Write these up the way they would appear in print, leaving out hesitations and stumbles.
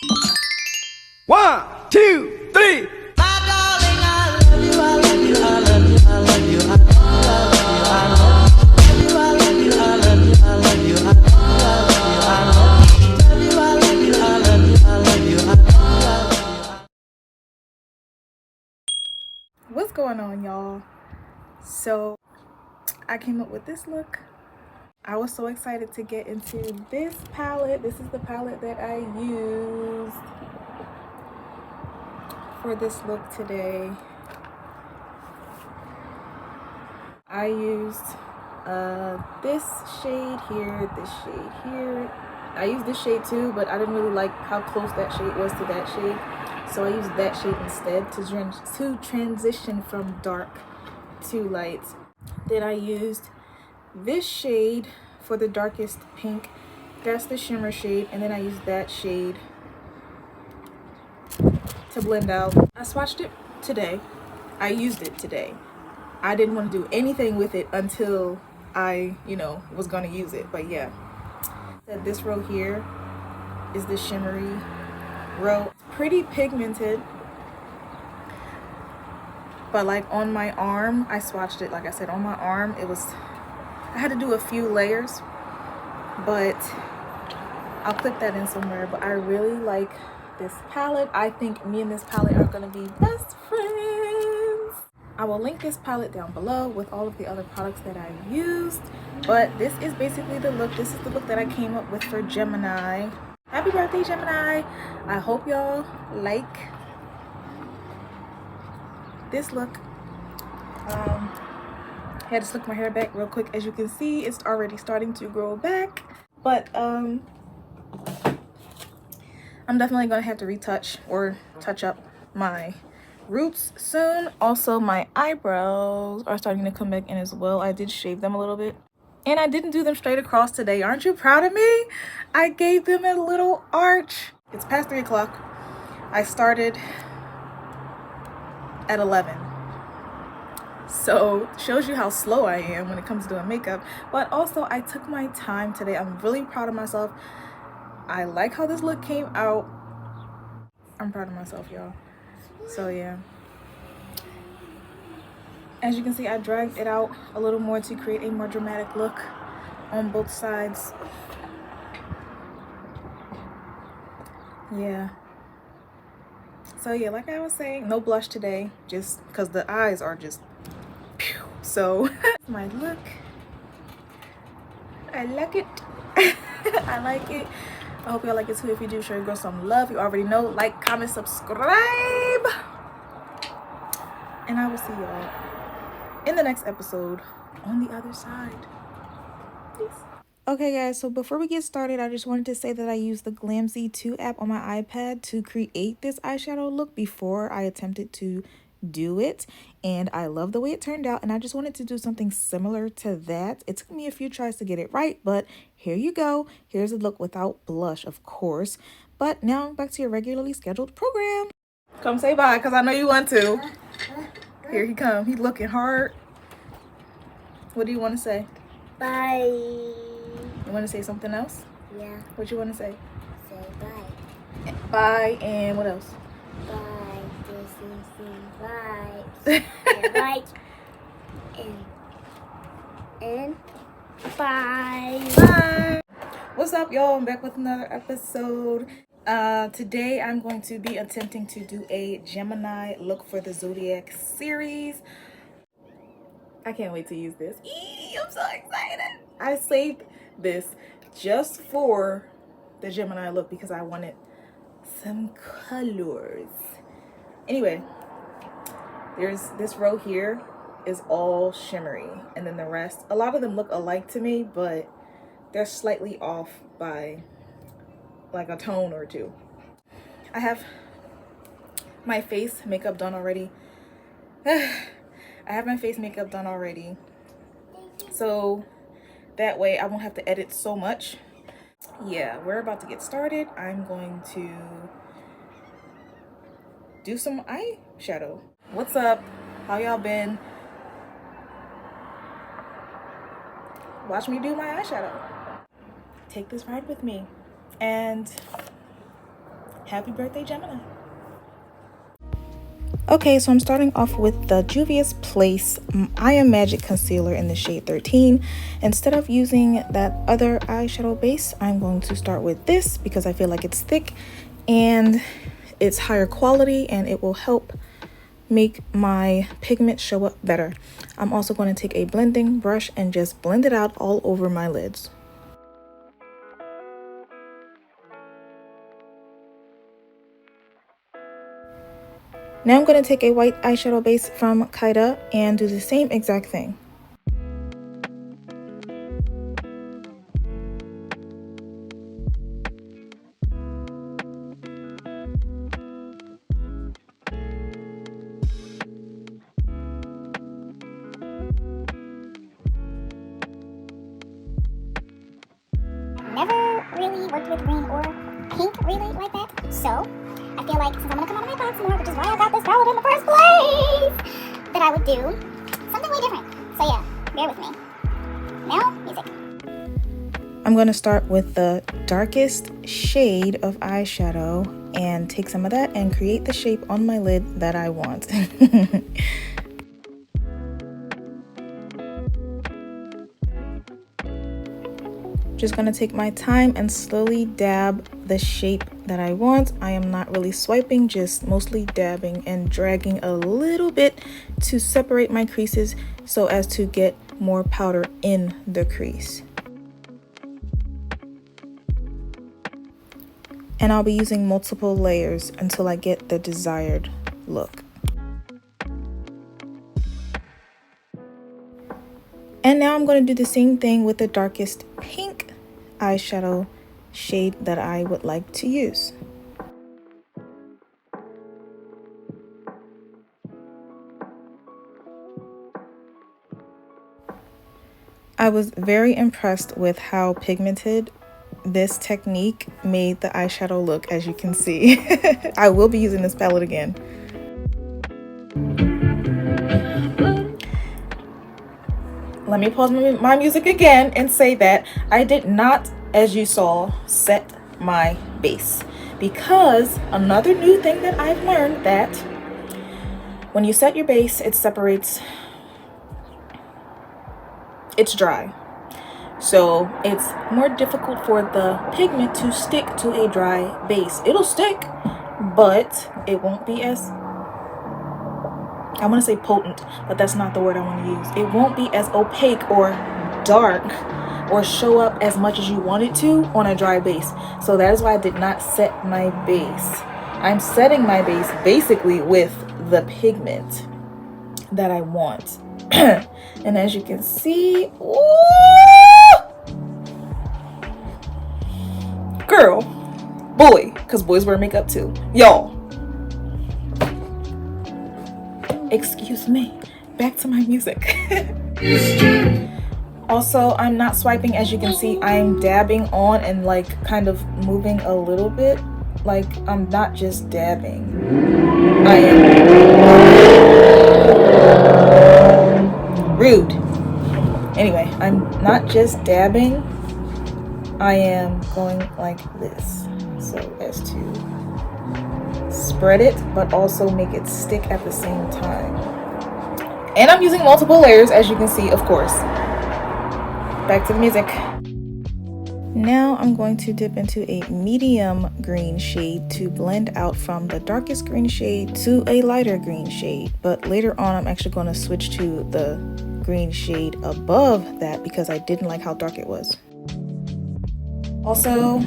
1, 2, 3. What's going on, y'all? So I came up with this look. I was so excited to get into this palette. This is the palette that I used for this look today. I used this shade here, this shade here. I used this shade too, but I didn't really like how close that shade was to that shade, so I used that shade instead to transition from dark to light. Then I used this shade for the darkest pink. That's the shimmer shade, and then I used that shade to blend out. I swatched it today. I used it today. I didn't want to do anything with it until I, was gonna use it. But yeah, this row here is the shimmery row. Pretty pigmented, but like on my arm, I swatched it. Like I said, on my arm, I had to do a few layers, but I'll clip that in somewhere. But I really like this palette. I think me and this palette are gonna be best friends. I will link this palette down below with all of the other products that I used. But this is basically the look. This is the look that I came up with for Gemini. Happy birthday, Gemini. I hope y'all like this look. I had to slick my hair back real quick. As you can see, it's already starting to grow back. But I'm definitely gonna have to retouch or touch up my roots soon. Also, my eyebrows are starting to come back in as well. I did shave them a little bit, and I didn't do them straight across today. Aren't you proud of me? I gave them a little arch. It's past 3 o'clock. I started at 11, so shows you how slow I am when it comes to doing makeup. But also, I took my time today. I'm really proud of myself. I like how this look came out. I'm proud of myself, y'all. So yeah, as you can see, I dragged it out a little more to create a more dramatic look on both sides. Yeah, so yeah, like I was saying, no blush today, just because the eyes are just pew. So my look, I like it. I like it. I hope y'all like it too. If you do, show your girl some love. You already know, like, comment, subscribe, and I will see y'all in the next episode on the other side. Peace. Okay guys, so before we get started, I just wanted to say that I used the Glamzy 2 app on my iPad to create this eyeshadow look before I attempted to do it, and I love the way it turned out, and I just wanted to do something similar to that. It took me a few tries to get it right, but here you go. Here's a look without blush, of course. But now back to your regularly scheduled program. Come say bye, because I know you want to. Here he come. He's looking hard. What do you want to say? Bye. You want to say something else? Yeah. What you want to say? Say bye. Bye, and what else? Bye. Bye. Bye. And bye. Bye. What's up, y'all? I'm back with another episode. Today I'm going to be attempting to do a Gemini look for the Zodiac series. I can't wait to use this. I'm so excited. I saved this just for the Gemini look because I wanted some colors. Anyway, there's this row here is all shimmery, and then the rest, a lot of them look alike to me, but they're slightly off by like a tone or two. I have my face makeup done already. I have my face makeup done already, so that way I won't have to edit so much. Yeah, we're about to get started. I'm going to do some eyeshadow. What's up? How y'all been? Watch me do my eyeshadow. Take this ride with me. And Happy birthday, Gemini. Okay, so I'm starting off with the Juvia's Place I Am Magic Concealer in the shade 13. Instead of using that other eyeshadow base, I'm going to start with this because I feel like it's thick and it's higher quality and it will help make my pigment show up better. I'm also going to take a blending brush and just blend it out all over my lids. Now I'm going to take a white eyeshadow base from KYDA and do the same exact thing. Never really worked with green or pink really like that, so I feel like since I'm gonna come out of my box more, which is why I got this palette in the first place, that I would do something way different. So yeah, bear with me. Now, music. I'm going to start with the darkest shade of eyeshadow and take some of that and create the shape on my lid that I want. Just going to take my time and slowly dab the shape that I want. I am not really swiping, just mostly dabbing and dragging a little bit to separate my creases so as to get more powder in the crease. And I'll be using multiple layers until I get the desired look. And now I'm going to do the same thing with the darkest pink eyeshadow shade that I would like to use. I was very impressed with how pigmented this technique made the eyeshadow look, as you can see. I will be using this palette again. Let me pause my music again and say that I did not, as you saw, set my base, because another new thing that I've learned that when you set your base, it separates, it's dry. So it's more difficult for the pigment to stick to a dry base. It'll stick, but it won't be as, I want to say potent, but that's not the word I want to use. It won't be as opaque or dark or show up as much as you want it to on a dry base. So that is why I did not set my base. I'm setting my base basically with the pigment that I want. And as you can see, ooh, girl, boy, because boys wear makeup too, y'all. Excuse me, back to my music. Also, I'm not swiping, as you can see. I'm dabbing on and like kind of moving a little bit. Like, I'm not just dabbing. I am rude. Anyway, I'm not just dabbing. I am going like this, so as to spread it, but also make it stick at the same time. And I'm using multiple layers, as you can see, of course. Back to the music. Now I'm going to dip into a medium green shade to blend out from the darkest green shade to a lighter green shade. But later on, I'm actually going to switch to the green shade above that because I didn't like how dark it was. Also,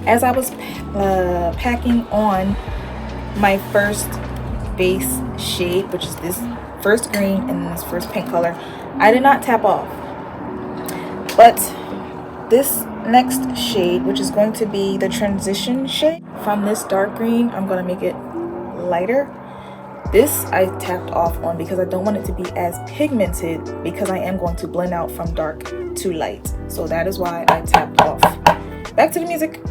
as I was packing on my first base shade, which is this first green and this first pink color, I did not tap off. But this next shade, which is going to be the transition shade from this dark green, I'm going to make it lighter. This I tapped off on because I don't want it to be as pigmented, because I am going to blend out from dark to light. So that is why I tapped off. Back to the music.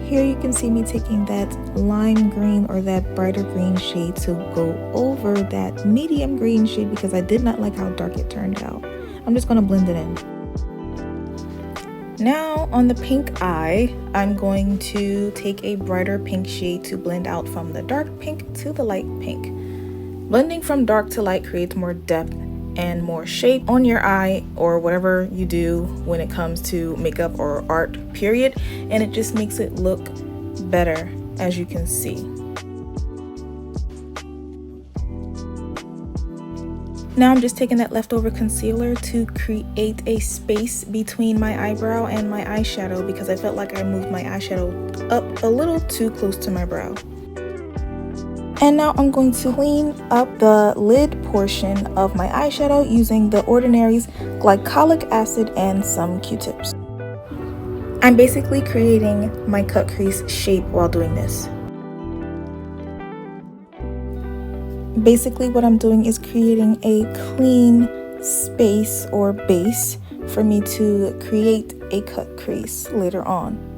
Here you can can see me taking that lime green or that brighter green shade to go over that medium green shade because I did not like how dark it turned out. I'm just going to blend it in. Now on the pink eye, I'm going to take a brighter pink shade to blend out from the dark pink to the light pink. Blending from dark to light creates more depth and more shape on your eye or whatever you do when it comes to makeup or art, period, and it just makes it look better, as you can see. Now I'm just taking that leftover concealer to create a space between my eyebrow and my eyeshadow because I felt like I moved my eyeshadow up a little too close to my brow. And now I'm going to clean up the lid portion of my eyeshadow using the Ordinary's glycolic acid and some Q-tips. I'm basically creating my cut crease shape while doing this. Basically what I'm doing is creating a clean space or base for me to create a cut crease later on.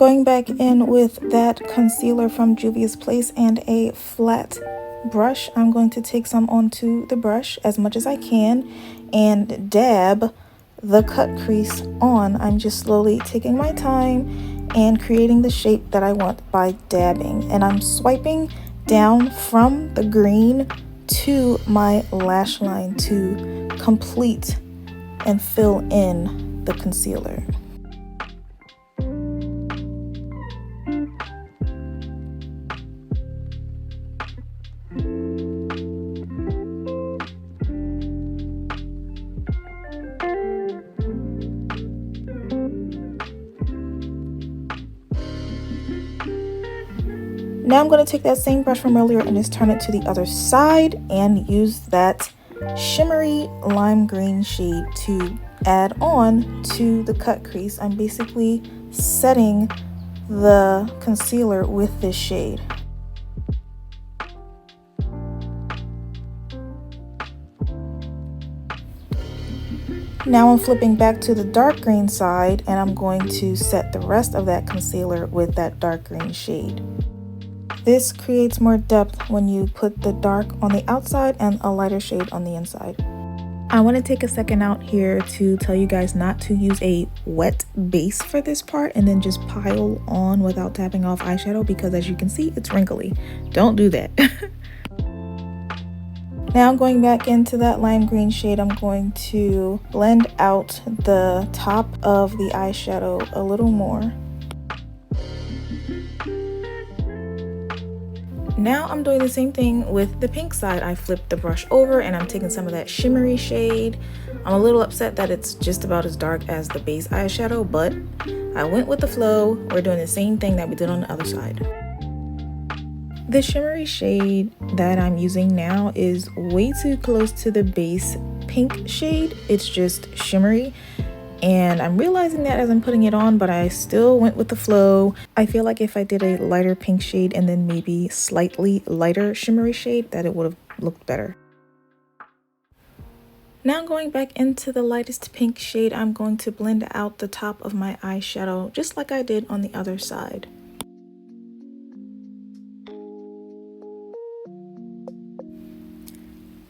Going back in with that concealer from Juvia's Place and a flat brush, I'm going to take some onto the brush as much as I can and dab the cut crease on. I'm just slowly taking my time and creating the shape that I want by dabbing. And I'm swiping down from the green to my lash line to complete and fill in the concealer. Now I'm going to take that same brush from earlier and just turn it to the other side and use that shimmery lime green shade to add on to the cut crease. I'm basically setting the concealer with this shade. Now I'm flipping back to the dark green side and I'm going to set the rest of that concealer with that dark green shade. This creates more depth when you put the dark on the outside and a lighter shade on the inside. I want to take a second out here to tell you guys not to use a wet base for this part and then just pile on without tapping off eyeshadow because as you can see, it's wrinkly. Don't do that. Now going back into that lime green shade, I'm going to blend out the top of the eyeshadow a little more. Now I'm doing the same thing with the pink side. I flipped the brush over and I'm taking some of that shimmery shade. I'm a little upset that it's just about as dark as the base eyeshadow, but I went with the flow. We're doing the same thing that we did on the other side. The shimmery shade that I'm using now is way too close to the base pink shade. It's just shimmery. And I'm realizing that as I'm putting it on, but I still went with the flow. I feel like if I did a lighter pink shade and then maybe slightly lighter shimmery shade, that it would have looked better. Now going back into the lightest pink shade, I'm going to blend out the top of my eyeshadow just like I did on the other side.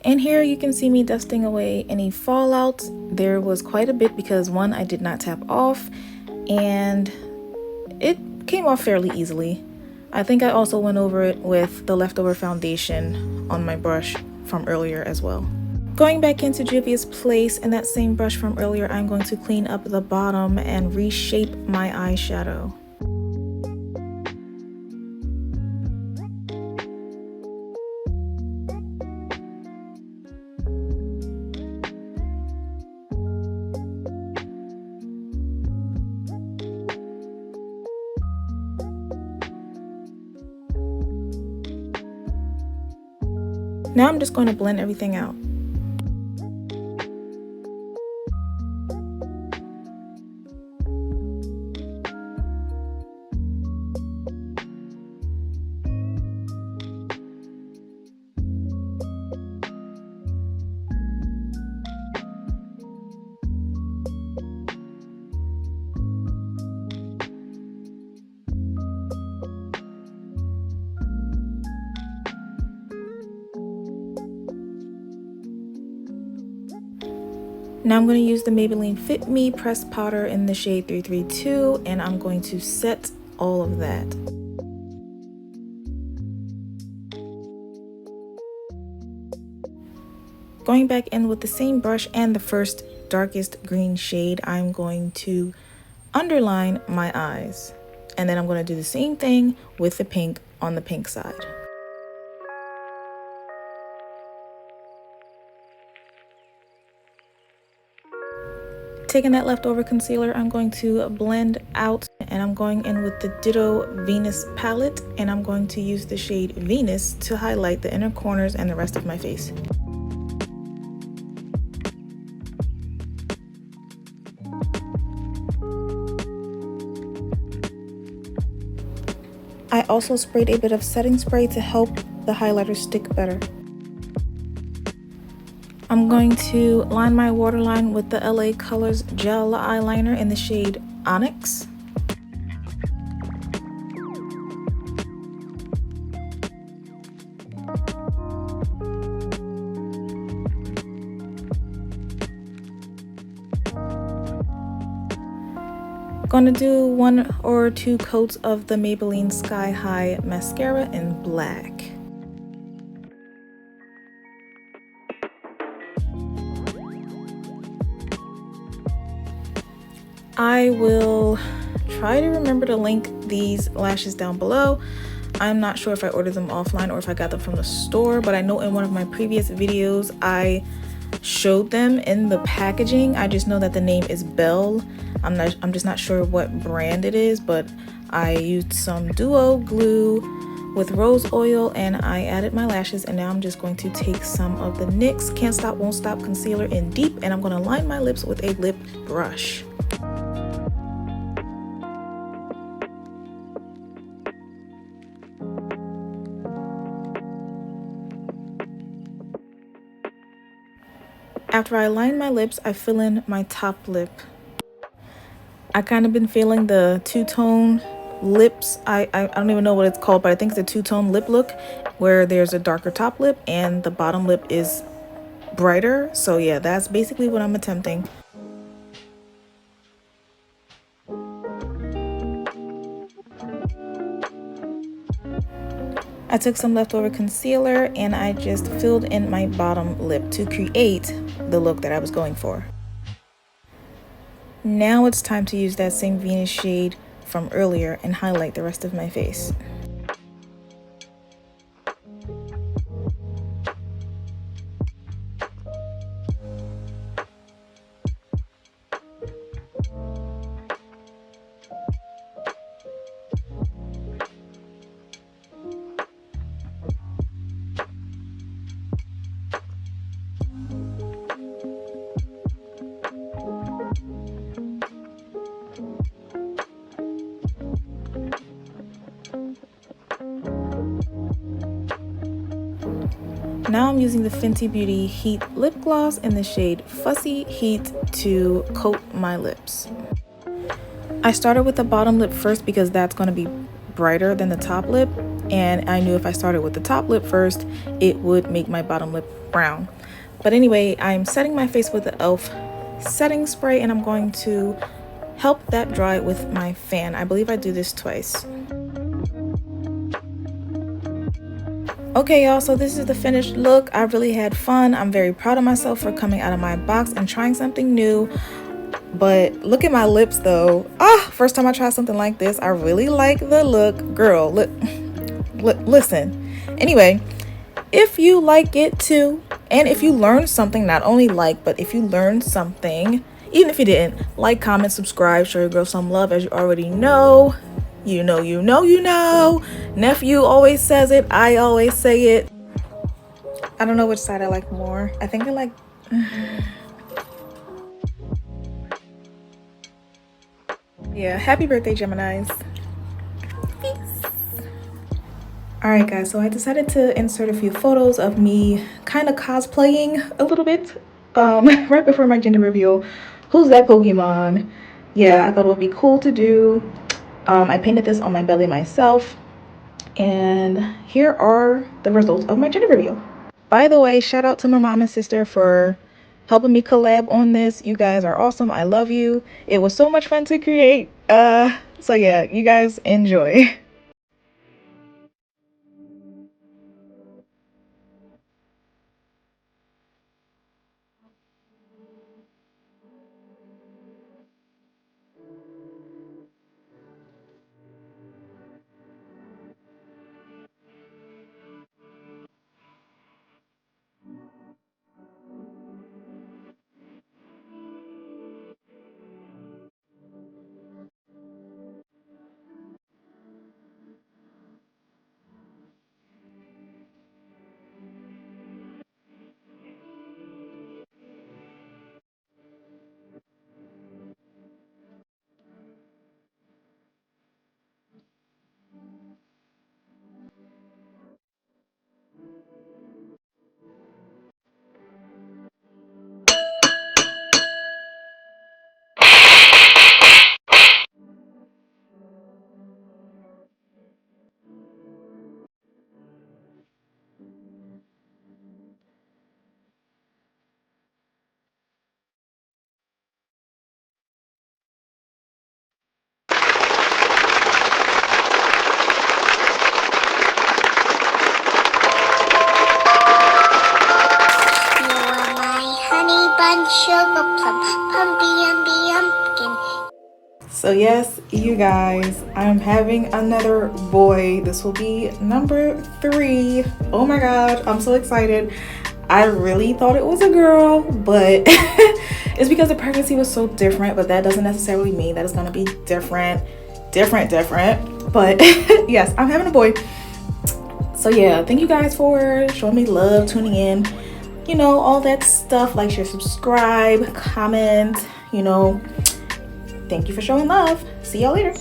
And here you can see me dusting away any fallout. There was quite a bit because one, I did not tap off and it came off fairly easily. I think I also went over it with the leftover foundation on my brush from earlier as well. Going back into Juvia's Place and that same brush from earlier, I'm going to clean up the bottom and reshape my eyeshadow. Now I'm just going to blend everything out. Now I'm going to use the Maybelline Fit Me pressed powder in the shade 332, and I'm going to set all of that. Going back in with the same brush and the first darkest green shade, I'm going to underline my eyes. And then I'm going to do the same thing with the pink on the pink side. Taking that leftover concealer, I'm going to blend out, and I'm going in with the Ditto Venus palette, and I'm going to use the shade Venus to highlight the inner corners and the rest of my face. I also sprayed a bit of setting spray to help the highlighter stick better. I'm going to line my waterline with the LA Colors gel eyeliner in the shade Onyx. Going to do 1 or 2 coats of the Maybelline Sky High mascara in black. I will try to remember to link these lashes down below. I'm not sure if I ordered them offline or if I got them from the store, but I know in one of my previous videos I showed them in the packaging. I just know that the name is Belle. I'm just not sure what brand it is, but I used some duo glue with rose oil and I added my lashes, and now I'm just going to take some of the NYX Can't Stop Won't Stop concealer in deep, and I'm going to line my lips with a lip brush. After I line my lips, I fill in my top lip. I kind of been feeling the two-tone lips. I don't even know what it's called, but I think it's a two-tone lip look where there's a darker top lip and the bottom lip is brighter. So yeah, that's basically what I'm attempting. I took some leftover concealer and I just filled in my bottom lip to create the look that I was going for. Now it's time to use that same Venus shade from earlier and highlight the rest of my face. Now I'm using the Fenty Beauty Heat Lip Gloss in the shade Fussy Heat to coat my lips. I started with the bottom lip first because that's going to be brighter than the top lip, and I knew if I started with the top lip first, it would make my bottom lip brown. But anyway, I'm setting my face with the e.l.f. setting spray, and I'm going to help that dry with my fan. I believe I do this twice. Okay, y'all, so this is the finished look. I really had fun. I'm very proud of myself for coming out of my box and trying something new. But look at my lips though. First time I tried something like this. I really like the look. Girl, listen. Anyway, if you like it too, and if you learned something, not only like, but if you learned something, even if you didn't, like, comment, subscribe, show your girl some love. As you already know, you know. Nephew always says it. I always say it. I don't know which side I like more. I think I like... Yeah, happy birthday, Geminis. Peace. Alright guys, so I decided to insert a few photos of me kind of cosplaying a little bit right before my gender reveal. Who's that Pokemon? Yeah, I thought it would be cool to do. I painted this on my belly myself, and here are the results of my gender reveal. By the way, shout out to my mom and sister for helping me collab on this. You guys are awesome. I love you. It was so much fun to create. So yeah, you guys enjoy. You are my honey bun, sugar plum, pumpkin. So yes, you guys, I'm having another boy. This will be number 3. Oh my gosh, I'm so excited. I really thought it was a girl, but it's because the pregnancy was so different, but that doesn't necessarily mean that it's gonna be different. But yes, I'm having a boy. So yeah, thank you guys for showing me love, tuning in, you know, all that stuff. Like, share, subscribe, comment, you know. Thank you for showing love. See y'all later.